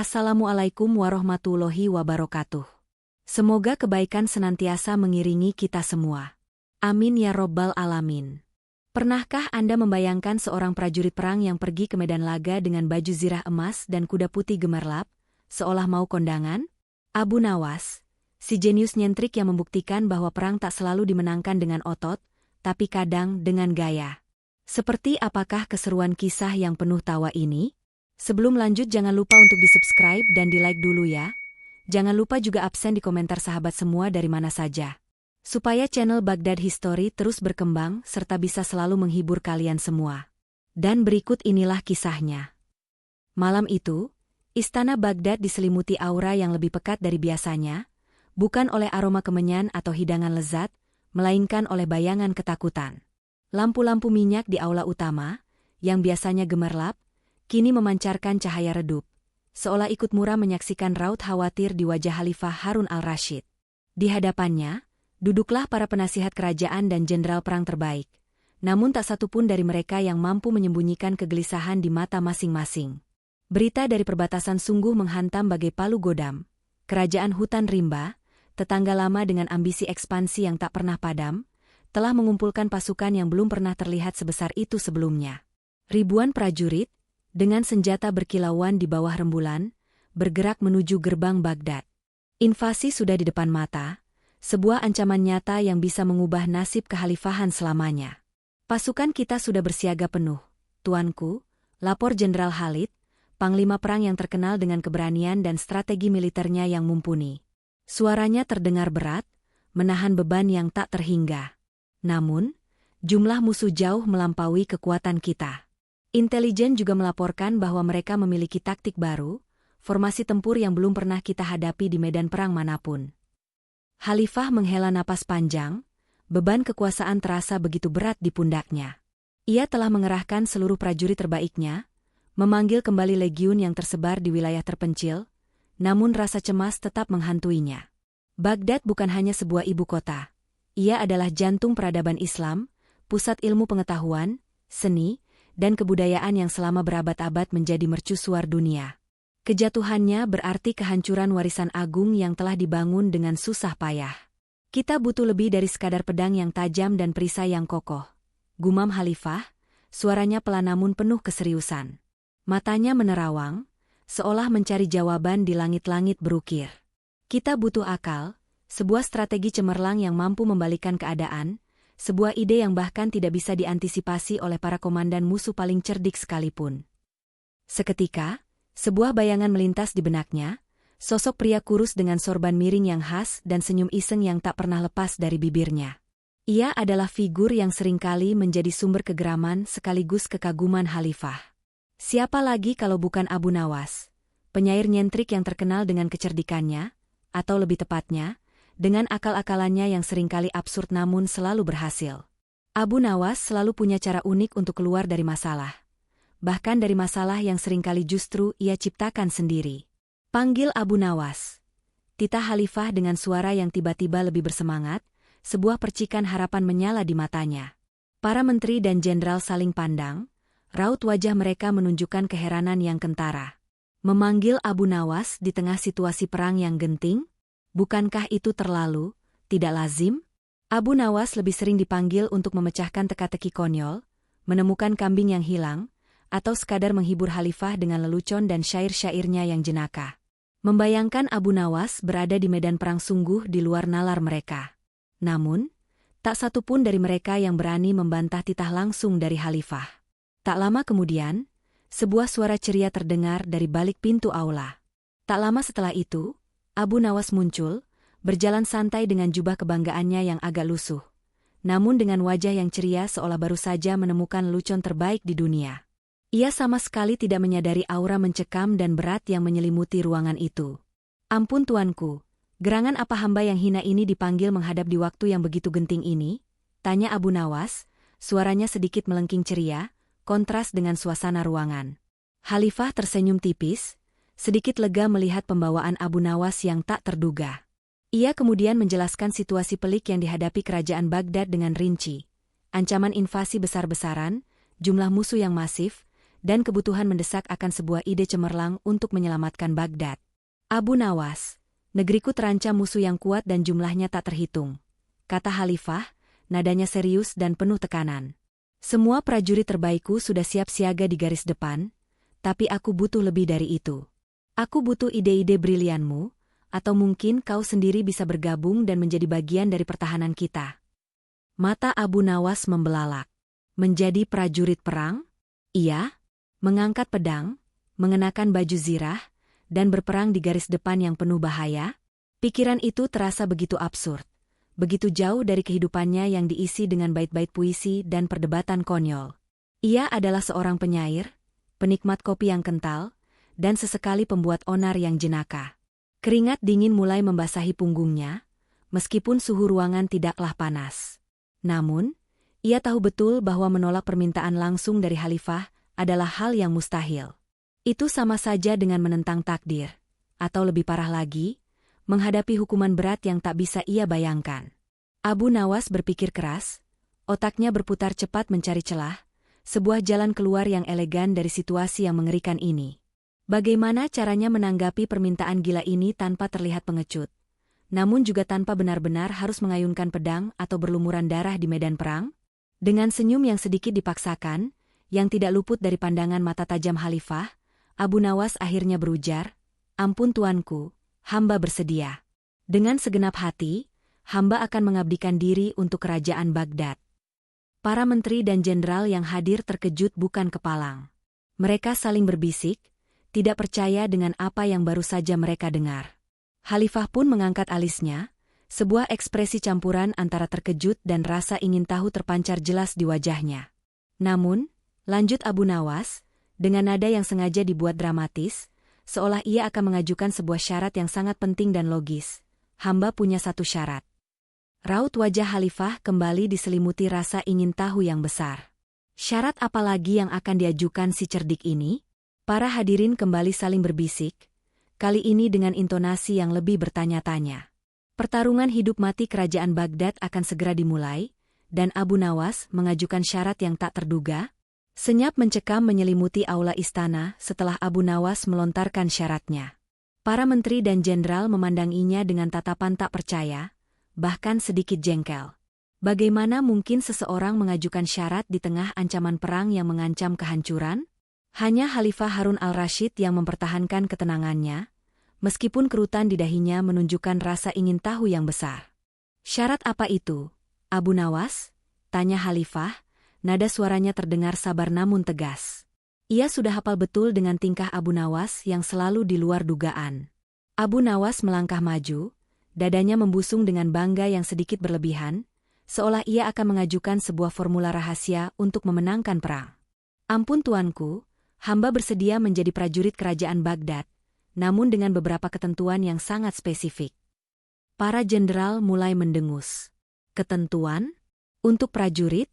Assalamualaikum warahmatullahi wabarakatuh. Semoga kebaikan senantiasa mengiringi kita semua. Amin ya robbal alamin. Pernahkah Anda membayangkan seorang prajurit perang yang pergi ke medan laga dengan baju zirah emas dan kuda putih gemerlap, seolah mau kondangan? Abu Nawas, si jenius nyentrik yang membuktikan bahwa perang tak selalu dimenangkan dengan otot, tapi kadang dengan gaya. Seperti apakah keseruan kisah yang penuh tawa ini? Sebelum lanjut jangan lupa untuk di-subscribe dan di-like dulu ya. Jangan lupa juga absen di komentar sahabat semua dari mana saja. Supaya channel Baghdad History terus berkembang serta bisa selalu menghibur kalian semua. Dan berikut inilah kisahnya. Malam itu, istana Baghdad diselimuti aura yang lebih pekat dari biasanya, bukan oleh aroma kemenyan atau hidangan lezat, melainkan oleh bayangan ketakutan. Lampu-lampu minyak di aula utama, yang biasanya gemerlap, kini memancarkan cahaya redup, seolah ikut muram menyaksikan raut khawatir di wajah Khalifah Harun al-Rashid. Di hadapannya, duduklah para penasihat kerajaan dan jenderal perang terbaik, namun tak satu pun dari mereka yang mampu menyembunyikan kegelisahan di mata masing-masing. Berita dari perbatasan sungguh menghantam bagai palu godam. Kerajaan Hutan Rimba, tetangga lama dengan ambisi ekspansi yang tak pernah padam, telah mengumpulkan pasukan yang belum pernah terlihat sebesar itu sebelumnya. Ribuan prajurit, dengan senjata berkilauan di bawah rembulan, bergerak menuju gerbang Baghdad. Invasi sudah di depan mata, sebuah ancaman nyata yang bisa mengubah nasib kekhalifahan selamanya. Pasukan kita sudah bersiaga penuh, tuanku, lapor Jenderal Khalid, panglima perang yang terkenal dengan keberanian dan strategi militernya yang mumpuni. Suaranya terdengar berat, menahan beban yang tak terhingga. Namun, jumlah musuh jauh melampaui kekuatan kita. Intelijen juga melaporkan bahwa mereka memiliki taktik baru, formasi tempur yang belum pernah kita hadapi di medan perang manapun. Khalifah menghela napas panjang, beban kekuasaan terasa begitu berat di pundaknya. Ia telah mengerahkan seluruh prajurit terbaiknya, memanggil kembali legiun yang tersebar di wilayah terpencil, namun rasa cemas tetap menghantuinya. Baghdad bukan hanya sebuah ibu kota. Ia adalah jantung peradaban Islam, pusat ilmu pengetahuan, seni, dan kebudayaan yang selama berabad-abad menjadi mercusuar dunia. Kejatuhannya berarti kehancuran warisan agung yang telah dibangun dengan susah payah. Kita butuh lebih dari sekadar pedang yang tajam dan perisai yang kokoh. Gumam Khalifah, suaranya pelan namun penuh keseriusan. Matanya menerawang, seolah mencari jawaban di langit-langit berukir. Kita butuh akal, sebuah strategi cemerlang yang mampu membalikkan keadaan, sebuah ide yang bahkan tidak bisa diantisipasi oleh para komandan musuh paling cerdik sekalipun. Seketika, sebuah bayangan melintas di benaknya, sosok pria kurus dengan sorban miring yang khas dan senyum iseng yang tak pernah lepas dari bibirnya. Ia adalah figur yang seringkali menjadi sumber kegeraman sekaligus kekaguman Khalifah. Siapa lagi kalau bukan Abu Nawas, penyair nyentrik yang terkenal dengan kecerdikannya, atau lebih tepatnya, dengan akal-akalannya yang seringkali absurd namun selalu berhasil. Abu Nawas selalu punya cara unik untuk keluar dari masalah. Bahkan dari masalah yang seringkali justru ia ciptakan sendiri. Panggil Abu Nawas. Titah Khalifah dengan suara yang tiba-tiba lebih bersemangat, sebuah percikan harapan menyala di matanya. Para menteri dan jenderal saling pandang, raut wajah mereka menunjukkan keheranan yang kentara. Memanggil Abu Nawas di tengah situasi perang yang genting? Bukankah itu terlalu, tidak lazim? Abu Nawas lebih sering dipanggil untuk memecahkan teka-teki konyol, menemukan kambing yang hilang, atau sekadar menghibur Khalifah dengan lelucon dan syair-syairnya yang jenaka. Membayangkan Abu Nawas berada di medan perang sungguh di luar nalar mereka. Namun, tak satu pun dari mereka yang berani membantah titah langsung dari Khalifah. Tak lama kemudian, sebuah suara ceria terdengar dari balik pintu aula. Tak lama setelah itu, Abu Nawas muncul, berjalan santai dengan jubah kebanggaannya yang agak lusuh. Namun dengan wajah yang ceria seolah baru saja menemukan lelucon terbaik di dunia. Ia sama sekali tidak menyadari aura mencekam dan berat yang menyelimuti ruangan itu. Ampun tuanku, gerangan apa hamba yang hina ini dipanggil menghadap di waktu yang begitu genting ini? Tanya Abu Nawas, suaranya sedikit melengking ceria, kontras dengan suasana ruangan. Khalifah tersenyum tipis, sedikit lega melihat pembawaan Abu Nawas yang tak terduga. Ia kemudian menjelaskan situasi pelik yang dihadapi kerajaan Baghdad dengan rinci. Ancaman invasi besar-besaran, jumlah musuh yang masif, dan kebutuhan mendesak akan sebuah ide cemerlang untuk menyelamatkan Baghdad. Abu Nawas, negeriku terancam musuh yang kuat dan jumlahnya tak terhitung, kata Khalifah, nadanya serius dan penuh tekanan. Semua prajurit terbaikku sudah siap siaga di garis depan, tapi aku butuh lebih dari itu. Aku butuh ide-ide brilianmu, atau mungkin kau sendiri bisa bergabung dan menjadi bagian dari pertahanan kita. Mata Abu Nawas membelalak. Menjadi prajurit perang? Iya, mengangkat pedang, mengenakan baju zirah, dan berperang di garis depan yang penuh bahaya? Pikiran itu terasa begitu absurd, begitu jauh dari kehidupannya yang diisi dengan bait-bait puisi dan perdebatan konyol. Ia adalah seorang penyair, penikmat kopi yang kental, dan sesekali pembuat onar yang jenaka. Keringat dingin mulai membasahi punggungnya, meskipun suhu ruangan tidaklah panas. Namun, ia tahu betul bahwa menolak permintaan langsung dari Khalifah adalah hal yang mustahil. Itu sama saja dengan menentang takdir, atau lebih parah lagi, menghadapi hukuman berat yang tak bisa ia bayangkan. Abu Nawas berpikir keras, otaknya berputar cepat mencari celah, sebuah jalan keluar yang elegan dari situasi yang mengerikan ini. Bagaimana caranya menanggapi permintaan gila ini tanpa terlihat pengecut, namun juga tanpa benar-benar harus mengayunkan pedang atau berlumuran darah di medan perang? Dengan senyum yang sedikit dipaksakan, yang tidak luput dari pandangan mata tajam Khalifah, Abu Nawas akhirnya berujar, "Ampun tuanku, hamba bersedia. Dengan segenap hati, hamba akan mengabdikan diri untuk kerajaan Baghdad." Para menteri dan jenderal yang hadir terkejut bukan kepalang. Mereka saling berbisik, tidak percaya dengan apa yang baru saja mereka dengar. Khalifah pun mengangkat alisnya, sebuah ekspresi campuran antara terkejut dan rasa ingin tahu terpancar jelas di wajahnya. Namun, lanjut Abu Nawas, dengan nada yang sengaja dibuat dramatis, seolah ia akan mengajukan sebuah syarat yang sangat penting dan logis. "Hamba punya satu syarat." Raut wajah Khalifah kembali diselimuti rasa ingin tahu yang besar. Syarat apa lagi yang akan diajukan si cerdik ini? Para hadirin kembali saling berbisik, kali ini dengan intonasi yang lebih bertanya-tanya. Pertarungan hidup mati kerajaan Baghdad akan segera dimulai, dan Abu Nawas mengajukan syarat yang tak terduga. Senyap mencekam menyelimuti aula istana setelah Abu Nawas melontarkan syaratnya. Para menteri dan jenderal memandanginya dengan tatapan tak percaya, bahkan sedikit jengkel. Bagaimana mungkin seseorang mengajukan syarat di tengah ancaman perang yang mengancam kehancuran? Hanya Khalifah Harun al-Rashid yang mempertahankan ketenangannya, meskipun kerutan di dahinya menunjukkan rasa ingin tahu yang besar. "Syarat apa itu, Abu Nawas?" tanya Khalifah, nada suaranya terdengar sabar namun tegas. Ia sudah hafal betul dengan tingkah Abu Nawas yang selalu di luar dugaan. Abu Nawas melangkah maju, dadanya membusung dengan bangga yang sedikit berlebihan, seolah ia akan mengajukan sebuah formula rahasia untuk memenangkan perang. "Ampun tuanku, hamba bersedia menjadi prajurit kerajaan Baghdad, namun dengan beberapa ketentuan yang sangat spesifik." Para jenderal mulai mendengus. "Ketentuan? Untuk prajurit?"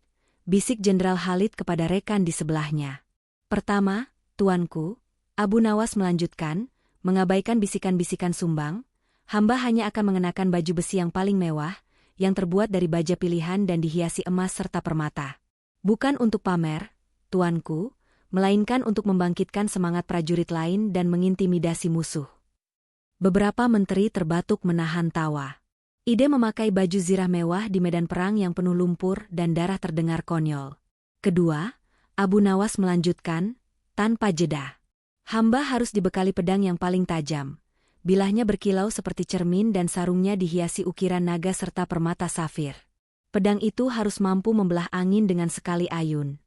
bisik Jenderal Khalid kepada rekan di sebelahnya. "Pertama, tuanku," Abu Nawas melanjutkan, mengabaikan bisikan-bisikan sumbang, "hamba hanya akan mengenakan baju besi yang paling mewah, yang terbuat dari baja pilihan dan dihiasi emas serta permata. Bukan untuk pamer, tuanku, melainkan untuk membangkitkan semangat prajurit lain dan mengintimidasi musuh." Beberapa menteri terbatuk menahan tawa. Ide memakai baju zirah mewah di medan perang yang penuh lumpur dan darah terdengar konyol. Kedua, Abu Nawas melanjutkan, tanpa jeda. "Hamba harus dibekali pedang yang paling tajam. Bilahnya berkilau seperti cermin dan sarungnya dihiasi ukiran naga serta permata safir. Pedang itu harus mampu membelah angin dengan sekali ayun."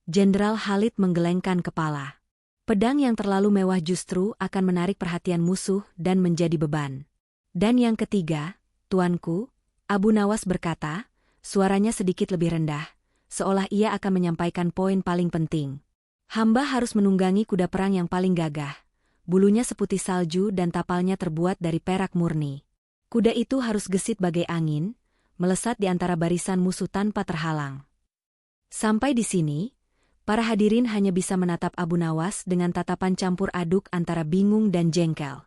Jenderal Khalid menggelengkan kepala. Pedang yang terlalu mewah justru akan menarik perhatian musuh dan menjadi beban. "Dan yang ketiga, tuanku," Abu Nawas berkata, suaranya sedikit lebih rendah, seolah ia akan menyampaikan poin paling penting. "Hamba harus menunggangi kuda perang yang paling gagah. Bulunya seputih salju dan tapalnya terbuat dari perak murni. Kuda itu harus gesit bagai angin, melesat di antara barisan musuh tanpa terhalang." Sampai di sini, para hadirin hanya bisa menatap Abu Nawas dengan tatapan campur aduk antara bingung dan jengkel.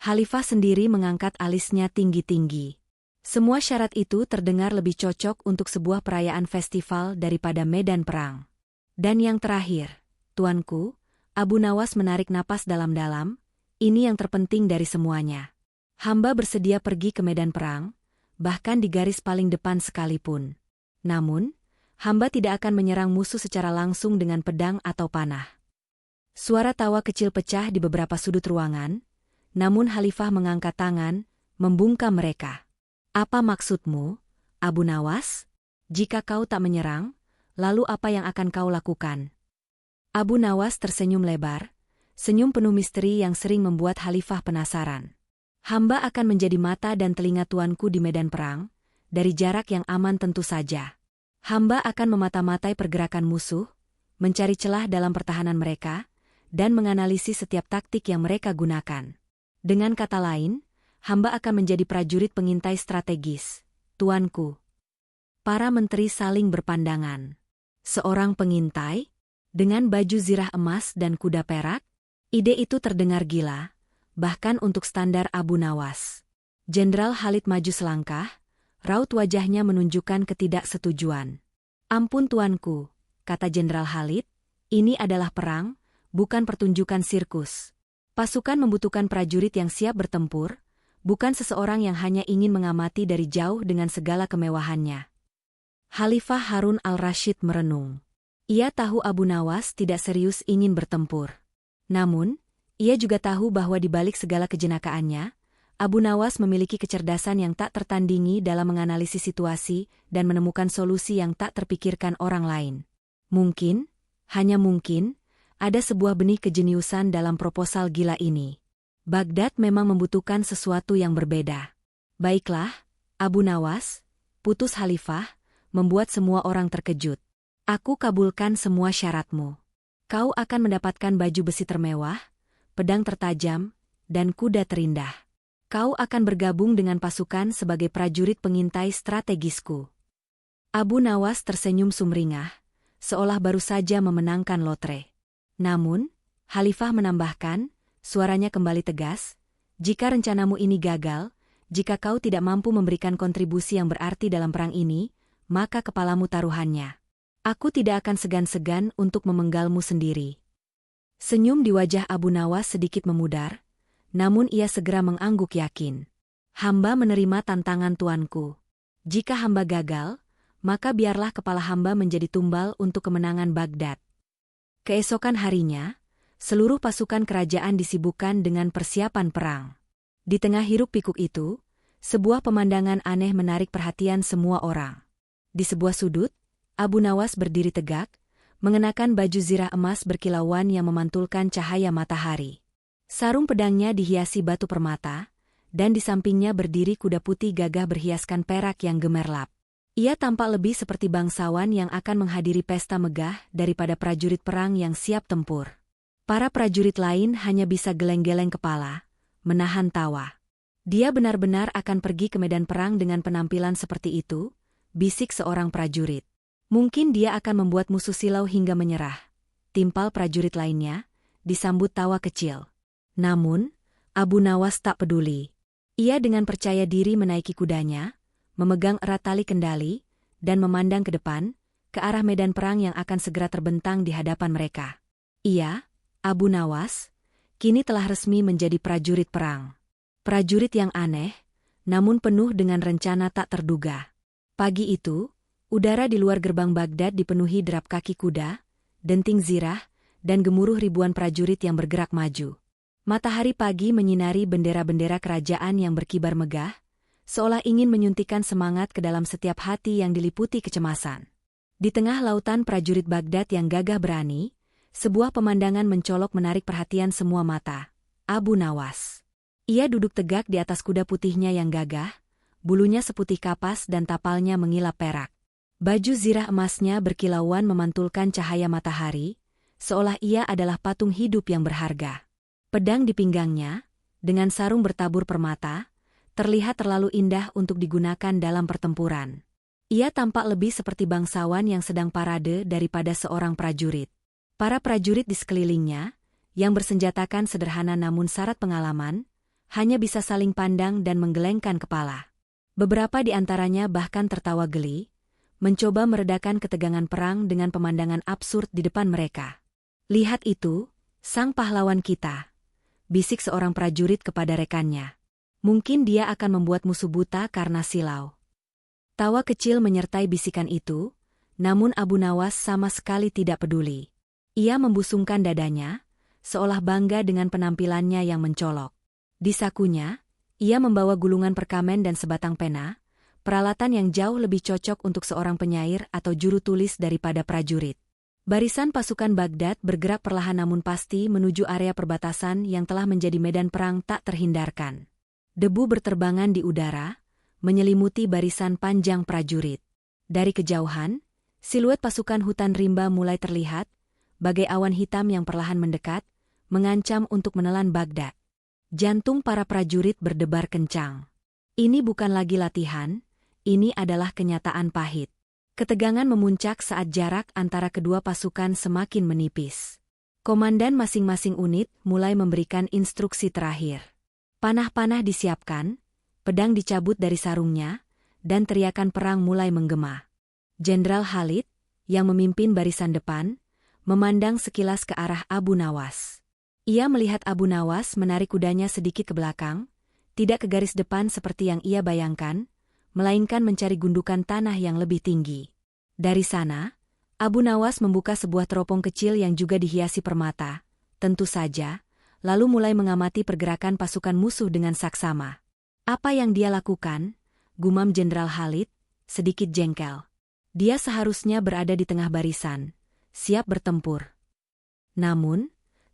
Khalifah sendiri mengangkat alisnya tinggi-tinggi. Semua syarat itu terdengar lebih cocok untuk sebuah perayaan festival daripada medan perang. "Dan yang terakhir, Tuanku, Abu Nawas menarik napas dalam-dalam, ini yang terpenting dari semuanya. Hamba bersedia pergi ke medan perang, bahkan di garis paling depan sekalipun. Namun, hamba tidak akan menyerang musuh secara langsung dengan pedang atau panah. Suara tawa kecil pecah di beberapa sudut ruangan, namun Khalifah mengangkat tangan, membungkam mereka. Apa maksudmu, Abu Nawas? Jika kau tak menyerang, lalu apa yang akan kau lakukan? Abu Nawas tersenyum lebar, senyum penuh misteri yang sering membuat Khalifah penasaran. Hamba akan menjadi mata dan telinga tuanku di medan perang, dari jarak yang aman tentu saja. Hamba akan memata-matai pergerakan musuh, mencari celah dalam pertahanan mereka, dan menganalisis setiap taktik yang mereka gunakan. Dengan kata lain, hamba akan menjadi prajurit pengintai strategis, tuanku. Para menteri saling berpandangan. Seorang pengintai? Dengan baju zirah emas dan kuda perak? Ide itu terdengar gila, bahkan untuk standar Abu Nawas. Jenderal Khalid maju selangkah, raut wajahnya menunjukkan ketidaksetujuan. Ampun tuanku, kata Jenderal Khalid, ini adalah perang, bukan pertunjukan sirkus. Pasukan membutuhkan prajurit yang siap bertempur, bukan seseorang yang hanya ingin mengamati dari jauh dengan segala kemewahannya. Khalifah Harun al-Rashid merenung. Ia tahu Abu Nawas tidak serius ingin bertempur. Namun, ia juga tahu bahwa di balik segala kejenakaannya, Abu Nawas memiliki kecerdasan yang tak tertandingi dalam menganalisis situasi dan menemukan solusi yang tak terpikirkan orang lain. Mungkin, hanya mungkin, ada sebuah benih kejeniusan dalam proposal gila ini. Baghdad memang membutuhkan sesuatu yang berbeda. Baiklah, Abu Nawas, putus Khalifah, membuat semua orang terkejut. Aku kabulkan semua syaratmu. Kau akan mendapatkan baju besi termewah, pedang tertajam, dan kuda terindah. Kau akan bergabung dengan pasukan sebagai prajurit pengintai strategisku. Abu Nawas tersenyum sumringah, seolah baru saja memenangkan lotre. Namun, Khalifah menambahkan, suaranya kembali tegas, jika rencanamu ini gagal, jika kau tidak mampu memberikan kontribusi yang berarti dalam perang ini, maka kepalamu taruhannya. Aku tidak akan segan-segan untuk memenggalmu sendiri. Senyum di wajah Abu Nawas sedikit memudar, namun ia segera mengangguk yakin. Hamba menerima tantangan tuanku. Jika hamba gagal, maka biarlah kepala hamba menjadi tumbal untuk kemenangan Baghdad. Keesokan harinya, seluruh pasukan kerajaan disibukkan dengan persiapan perang. Di tengah hiruk-pikuk itu, sebuah pemandangan aneh menarik perhatian semua orang. Di sebuah sudut, Abu Nawas berdiri tegak, mengenakan baju zirah emas berkilauan yang memantulkan cahaya matahari. Sarung pedangnya dihiasi batu permata, dan di sampingnya berdiri kuda putih gagah berhiaskan perak yang gemerlap. Ia tampak lebih seperti bangsawan yang akan menghadiri pesta megah daripada prajurit perang yang siap tempur. Para prajurit lain hanya bisa geleng-geleng kepala, menahan tawa. Dia benar-benar akan pergi ke medan perang dengan penampilan seperti itu, bisik seorang prajurit. Mungkin dia akan membuat musuh silau hingga menyerah. Timpal prajurit lainnya, disambut tawa kecil. Namun, Abu Nawas tak peduli. Ia dengan percaya diri menaiki kudanya, memegang erat tali kendali, dan memandang ke depan, ke arah medan perang yang akan segera terbentang di hadapan mereka. Ia, Abu Nawas, kini telah resmi menjadi prajurit perang. Prajurit yang aneh, namun penuh dengan rencana tak terduga. Pagi itu, udara di luar gerbang Baghdad dipenuhi derap kaki kuda, denting zirah, dan gemuruh ribuan prajurit yang bergerak maju. Matahari pagi menyinari bendera-bendera kerajaan yang berkibar megah, seolah ingin menyuntikkan semangat ke dalam setiap hati yang diliputi kecemasan. Di tengah lautan prajurit Baghdad yang gagah berani, sebuah pemandangan mencolok menarik perhatian semua mata. Abu Nawas. Ia duduk tegak di atas kuda putihnya yang gagah, bulunya seputih kapas dan tapalnya mengilap perak. Baju zirah emasnya berkilauan memantulkan cahaya matahari, seolah ia adalah patung hidup yang berharga. Pedang di pinggangnya, dengan sarung bertabur permata, terlihat terlalu indah untuk digunakan dalam pertempuran. Ia tampak lebih seperti bangsawan yang sedang parade daripada seorang prajurit. Para prajurit di sekelilingnya, yang bersenjatakan sederhana namun syarat pengalaman, hanya bisa saling pandang dan menggelengkan kepala. Beberapa di antaranya bahkan tertawa geli, mencoba meredakan ketegangan perang dengan pemandangan absurd di depan mereka. Lihat itu, sang pahlawan kita, bisik seorang prajurit kepada rekannya. Mungkin dia akan membuat musuh buta karena silau. Tawa kecil menyertai bisikan itu, namun Abu Nawas sama sekali tidak peduli. Ia membusungkan dadanya, seolah bangga dengan penampilannya yang mencolok. Di sakunya, ia membawa gulungan perkamen dan sebatang pena, peralatan yang jauh lebih cocok untuk seorang penyair atau juru tulis daripada prajurit. Barisan pasukan Baghdad bergerak perlahan namun pasti menuju area perbatasan yang telah menjadi medan perang tak terhindarkan. Debu berterbangan di udara, menyelimuti barisan panjang prajurit. Dari kejauhan, siluet pasukan hutan rimba mulai terlihat, bagai awan hitam yang perlahan mendekat, mengancam untuk menelan Baghdad. Jantung para prajurit berdebar kencang. Ini bukan lagi latihan, ini adalah kenyataan pahit. Ketegangan memuncak saat jarak antara kedua pasukan semakin menipis. Komandan masing-masing unit mulai memberikan instruksi terakhir. Panah-panah disiapkan, pedang dicabut dari sarungnya, dan teriakan perang mulai menggema. Jenderal Khalid, yang memimpin barisan depan, memandang sekilas ke arah Abu Nawas. Ia melihat Abu Nawas menarik kudanya sedikit ke belakang, tidak ke garis depan seperti yang ia bayangkan, melainkan mencari gundukan tanah yang lebih tinggi. Dari sana, Abu Nawas membuka sebuah teropong kecil yang juga dihiasi permata, tentu saja, lalu mulai mengamati pergerakan pasukan musuh dengan saksama. Apa yang dia lakukan? Gumam Jenderal Khalid, sedikit jengkel. Dia seharusnya berada di tengah barisan, siap bertempur. Namun,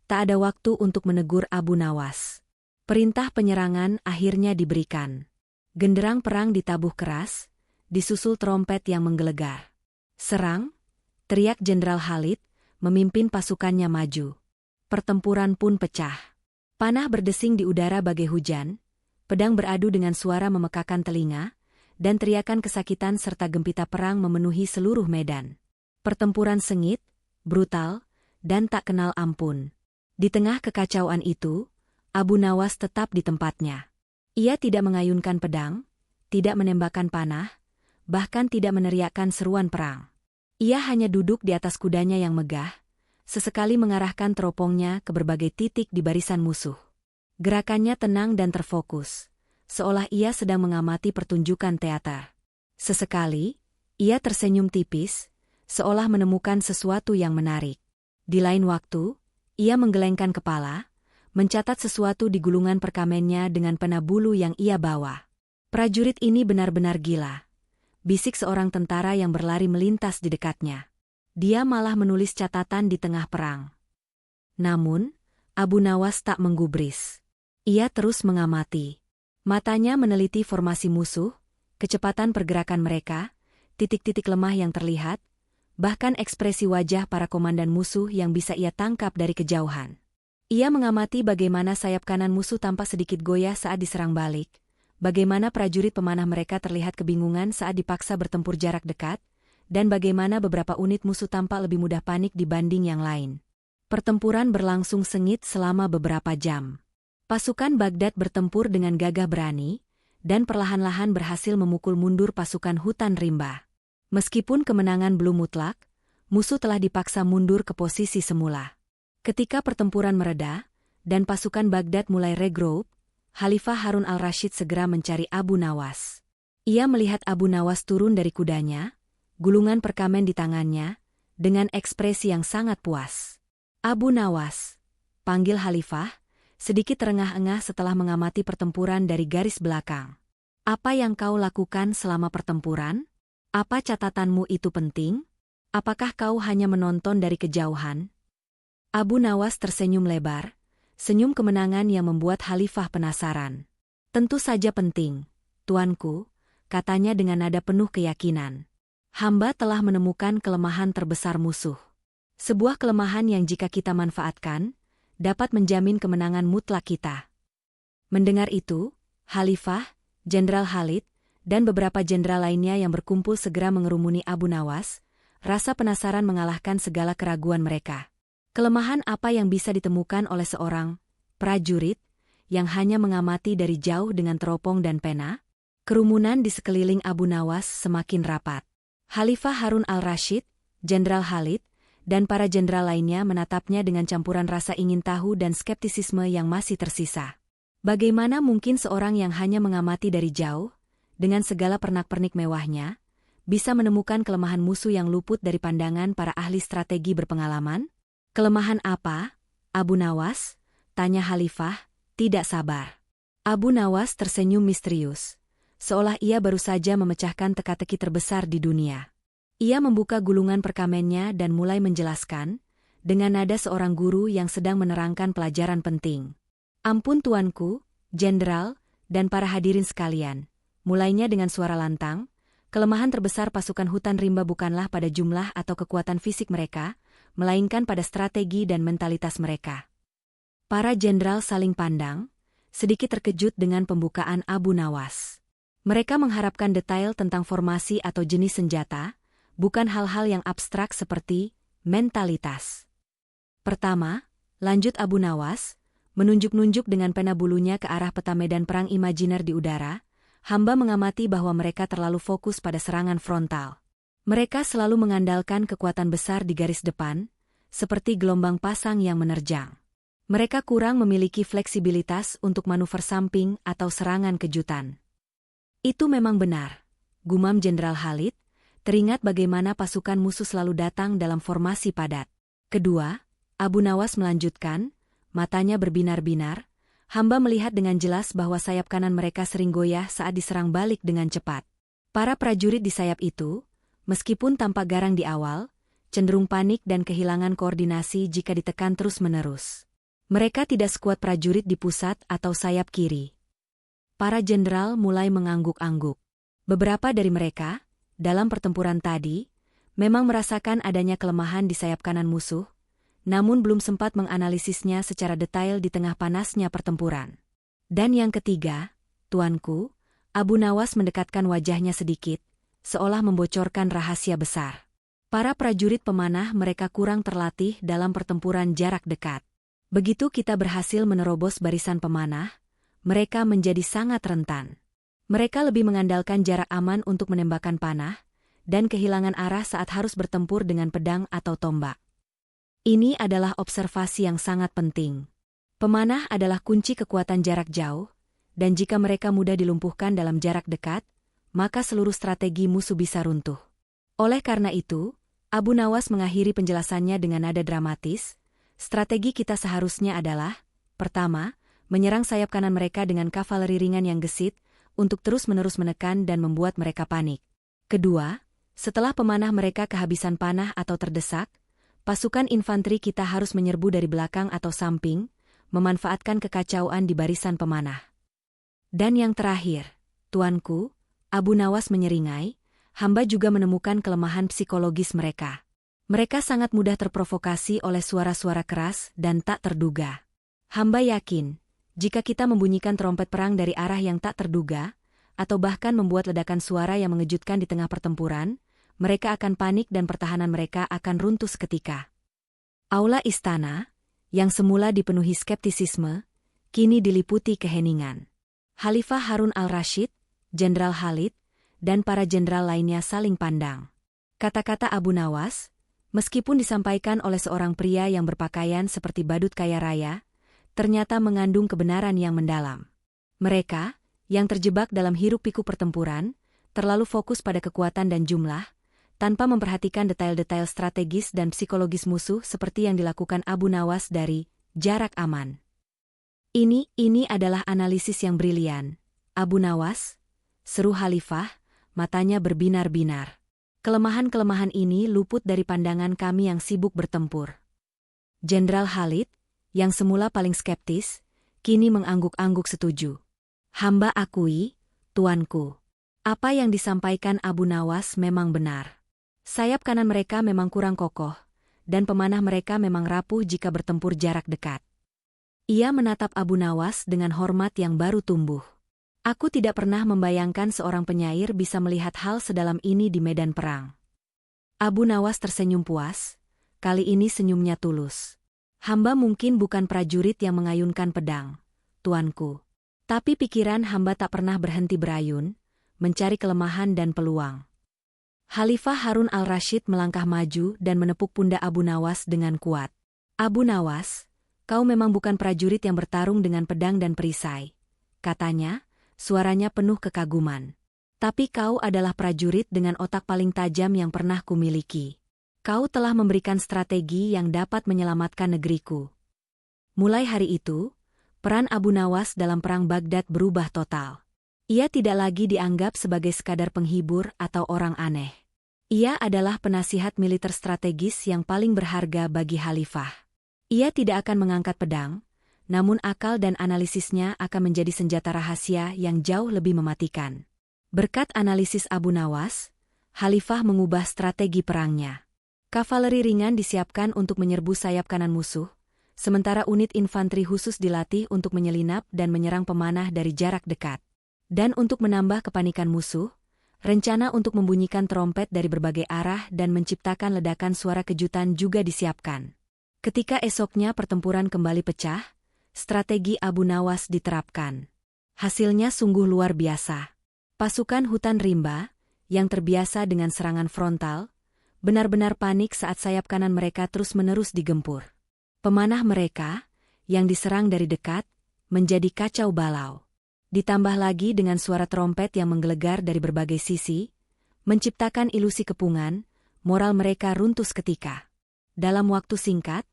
tak ada waktu untuk menegur Abu Nawas. Perintah penyerangan akhirnya diberikan. Genderang perang ditabuh keras, disusul trompet yang menggelegar. Serang, teriak Jenderal Khalid, memimpin pasukannya maju. Pertempuran pun pecah. Panah berdesing di udara bagai hujan, pedang beradu dengan suara memekakan telinga, dan teriakan kesakitan serta gempita perang memenuhi seluruh medan. Pertempuran sengit, brutal, dan tak kenal ampun. Di tengah kekacauan itu, Abu Nawas tetap di tempatnya. Ia tidak mengayunkan pedang, tidak menembakkan panah, bahkan tidak meneriakkan seruan perang. Ia hanya duduk di atas kudanya yang megah, sesekali mengarahkan teropongnya ke berbagai titik di barisan musuh. Gerakannya tenang dan terfokus, seolah ia sedang mengamati pertunjukan teater. Sesekali, ia tersenyum tipis, seolah menemukan sesuatu yang menarik. Di lain waktu, ia menggelengkan kepala, mencatat sesuatu di gulungan perkamennya dengan pena bulu yang ia bawa. Prajurit ini benar-benar gila, bisik seorang tentara yang berlari melintas di dekatnya. Dia malah menulis catatan di tengah perang. Namun, Abu Nawas tak menggubris. Ia terus mengamati. Matanya meneliti formasi musuh, kecepatan pergerakan mereka, titik-titik lemah yang terlihat, bahkan ekspresi wajah para komandan musuh yang bisa ia tangkap dari kejauhan. Ia mengamati bagaimana sayap kanan musuh tampak sedikit goyah saat diserang balik, bagaimana prajurit pemanah mereka terlihat kebingungan saat dipaksa bertempur jarak dekat, dan bagaimana beberapa unit musuh tampak lebih mudah panik dibanding yang lain. Pertempuran berlangsung sengit selama beberapa jam. Pasukan Baghdad bertempur dengan gagah berani, dan perlahan-lahan berhasil memukul mundur pasukan hutan rimba. Meskipun kemenangan belum mutlak, musuh telah dipaksa mundur ke posisi semula. Ketika pertempuran mereda, dan pasukan Baghdad mulai regroup, Khalifah Harun al-Rashid segera mencari Abu Nawas. Ia melihat Abu Nawas turun dari kudanya, gulungan perkamen di tangannya, dengan ekspresi yang sangat puas. Abu Nawas, panggil Khalifah, sedikit terengah-engah setelah mengamati pertempuran dari garis belakang. Apa yang kau lakukan selama pertempuran? Apa catatanmu itu penting? Apakah kau hanya menonton dari kejauhan? Abu Nawas tersenyum lebar, senyum kemenangan yang membuat Khalifah penasaran. Tentu saja penting, tuanku, katanya dengan nada penuh keyakinan. Hamba telah menemukan kelemahan terbesar musuh. Sebuah kelemahan yang jika kita manfaatkan, dapat menjamin kemenangan mutlak kita. Mendengar itu, Khalifah, Jenderal Khalid, dan beberapa jenderal lainnya yang berkumpul segera mengerumuni Abu Nawas, rasa penasaran mengalahkan segala keraguan mereka. Kelemahan apa yang bisa ditemukan oleh seorang prajurit yang hanya mengamati dari jauh dengan teropong dan pena? Kerumunan di sekeliling Abu Nawas semakin rapat. Khalifah Harun al-Rashid, Jenderal Khalid, dan para jenderal lainnya menatapnya dengan campuran rasa ingin tahu dan skeptisisme yang masih tersisa. Bagaimana mungkin seorang yang hanya mengamati dari jauh, dengan segala pernak-pernik mewahnya, bisa menemukan kelemahan musuh yang luput dari pandangan para ahli strategi berpengalaman? Kelemahan apa, Abu Nawas? Tanya Khalifah, tidak sabar. Abu Nawas tersenyum misterius, seolah ia baru saja memecahkan teka-teki terbesar di dunia. Ia membuka gulungan perkamennya dan mulai menjelaskan, dengan nada seorang guru yang sedang menerangkan pelajaran penting. Ampun tuanku, jenderal, dan para hadirin sekalian. Mulainya dengan suara lantang, kelemahan terbesar pasukan hutan rimba bukanlah pada jumlah atau kekuatan fisik mereka, melainkan pada strategi dan mentalitas mereka. Para jenderal saling pandang, sedikit terkejut dengan pembukaan Abu Nawas. Mereka mengharapkan detail tentang formasi atau jenis senjata, bukan hal-hal yang abstrak seperti mentalitas. Pertama, lanjut Abu Nawas, menunjuk-nunjuk dengan pena bulunya ke arah peta medan perang imajiner di udara, hamba mengamati bahwa mereka terlalu fokus pada serangan frontal. Mereka selalu mengandalkan kekuatan besar di garis depan, seperti gelombang pasang yang menerjang. Mereka kurang memiliki fleksibilitas untuk manuver samping atau serangan kejutan. Itu memang benar, gumam Jenderal Khalid, teringat bagaimana pasukan musuh selalu datang dalam formasi padat. Kedua, Abu Nawas melanjutkan, matanya berbinar-binar, hamba melihat dengan jelas bahwa sayap kanan mereka sering goyah saat diserang balik dengan cepat. Para prajurit di sayap itu, meskipun tampak garang di awal, cenderung panik dan kehilangan koordinasi jika ditekan terus-menerus. Mereka tidak sekuat prajurit di pusat atau sayap kiri. Para jenderal mulai mengangguk-angguk. Beberapa dari mereka, dalam pertempuran tadi, memang merasakan adanya kelemahan di sayap kanan musuh, namun belum sempat menganalisisnya secara detail di tengah panasnya pertempuran. Dan yang ketiga, tuanku, Abu Nawas mendekatkan wajahnya sedikit, seolah membocorkan rahasia besar. Para prajurit pemanah mereka kurang terlatih dalam pertempuran jarak dekat. Begitu kita berhasil menerobos barisan pemanah, mereka menjadi sangat rentan. Mereka lebih mengandalkan jarak aman untuk menembakkan panah, dan kehilangan arah saat harus bertempur dengan pedang atau tombak. Ini adalah observasi yang sangat penting. Pemanah adalah kunci kekuatan jarak jauh, dan jika mereka mudah dilumpuhkan dalam jarak dekat, maka seluruh strategi musuh bisa runtuh. Oleh karena itu, Abu Nawas mengakhiri penjelasannya dengan nada dramatis, strategi kita seharusnya adalah, pertama, menyerang sayap kanan mereka dengan kavaleri ringan yang gesit, untuk terus-menerus menekan dan membuat mereka panik. Kedua, setelah pemanah mereka kehabisan panah atau terdesak, pasukan infanteri kita harus menyerbu dari belakang atau samping, memanfaatkan kekacauan di barisan pemanah. Dan yang terakhir, tuanku, Abu Nawas menyeringai, hamba juga menemukan kelemahan psikologis mereka. Mereka sangat mudah terprovokasi oleh suara-suara keras dan tak terduga. Hamba yakin, jika kita membunyikan trompet perang dari arah yang tak terduga, atau bahkan membuat ledakan suara yang mengejutkan di tengah pertempuran, mereka akan panik dan pertahanan mereka akan runtuh seketika. Aula istana, yang semula dipenuhi skeptisisme, kini diliputi keheningan. Khalifah Harun al-Rashid, Jenderal Khalid, dan para jenderal lainnya saling pandang. Kata-kata Abu Nawas, meskipun disampaikan oleh seorang pria yang berpakaian seperti badut kaya raya, ternyata mengandung kebenaran yang mendalam. Mereka, yang terjebak dalam hiruk-pikuk pertempuran, terlalu fokus pada kekuatan dan jumlah, tanpa memperhatikan detail-detail strategis dan psikologis musuh seperti yang dilakukan Abu Nawas dari jarak aman. Ini adalah analisis yang brilian, Abu Nawas, seru Khalifah, matanya berbinar-binar. Kelemahan-kelemahan ini luput dari pandangan kami yang sibuk bertempur. Jenderal Khalid, yang semula paling skeptis, kini mengangguk-angguk setuju. Hamba akui, tuanku, apa yang disampaikan Abu Nawas memang benar. Sayap kanan mereka memang kurang kokoh, dan pemanah mereka memang rapuh jika bertempur jarak dekat. Ia menatap Abu Nawas dengan hormat yang baru tumbuh. Aku tidak pernah membayangkan seorang penyair bisa melihat hal sedalam ini di medan perang. Abu Nawas tersenyum puas, kali ini senyumnya tulus. Hamba mungkin bukan prajurit yang mengayunkan pedang, tuanku. Tapi pikiran hamba tak pernah berhenti berayun, mencari kelemahan dan peluang. Khalifah Harun al-Rashid melangkah maju dan menepuk pundak Abu Nawas dengan kuat. Abu Nawas, kau memang bukan prajurit yang bertarung dengan pedang dan perisai, katanya, suaranya penuh kekaguman. Tapi kau adalah prajurit dengan otak paling tajam yang pernah kumiliki. Kau telah memberikan strategi yang dapat menyelamatkan negeriku. Mulai hari itu, peran Abu Nawas dalam Perang Baghdad berubah total. Ia tidak lagi dianggap sebagai sekadar penghibur atau orang aneh. Ia adalah penasihat militer strategis yang paling berharga bagi Khalifah. Ia tidak akan mengangkat pedang, namun akal dan analisisnya akan menjadi senjata rahasia yang jauh lebih mematikan. Berkat analisis Abu Nawas, Khalifah mengubah strategi perangnya. Kavaleri ringan disiapkan untuk menyerbu sayap kanan musuh, sementara unit infanteri khusus dilatih untuk menyelinap dan menyerang pemanah dari jarak dekat. Dan untuk menambah kepanikan musuh, rencana untuk membunyikan trompet dari berbagai arah dan menciptakan ledakan suara kejutan juga disiapkan. Ketika esoknya pertempuran kembali pecah, strategi Abu Nawas diterapkan. Hasilnya sungguh luar biasa. Pasukan hutan rimba, yang terbiasa dengan serangan frontal, benar-benar panik saat sayap kanan mereka terus-menerus digempur. Pemanah mereka, yang diserang dari dekat, menjadi kacau balau. Ditambah lagi dengan suara trompet yang menggelegar dari berbagai sisi, menciptakan ilusi kepungan, moral mereka runtuh seketika. Dalam waktu singkat,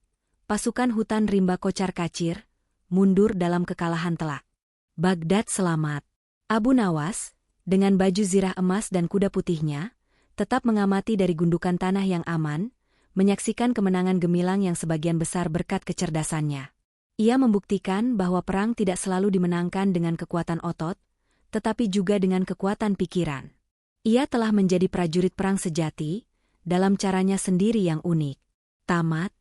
pasukan hutan rimba kocar-kacir, mundur dalam kekalahan telak. Baghdad selamat. Abu Nawas, dengan baju zirah emas dan kuda putihnya, tetap mengamati dari gundukan tanah yang aman, menyaksikan kemenangan gemilang yang sebagian besar berkat kecerdasannya. Ia membuktikan bahwa perang tidak selalu dimenangkan dengan kekuatan otot, tetapi juga dengan kekuatan pikiran. Ia telah menjadi prajurit perang sejati, dalam caranya sendiri yang unik. Tamat.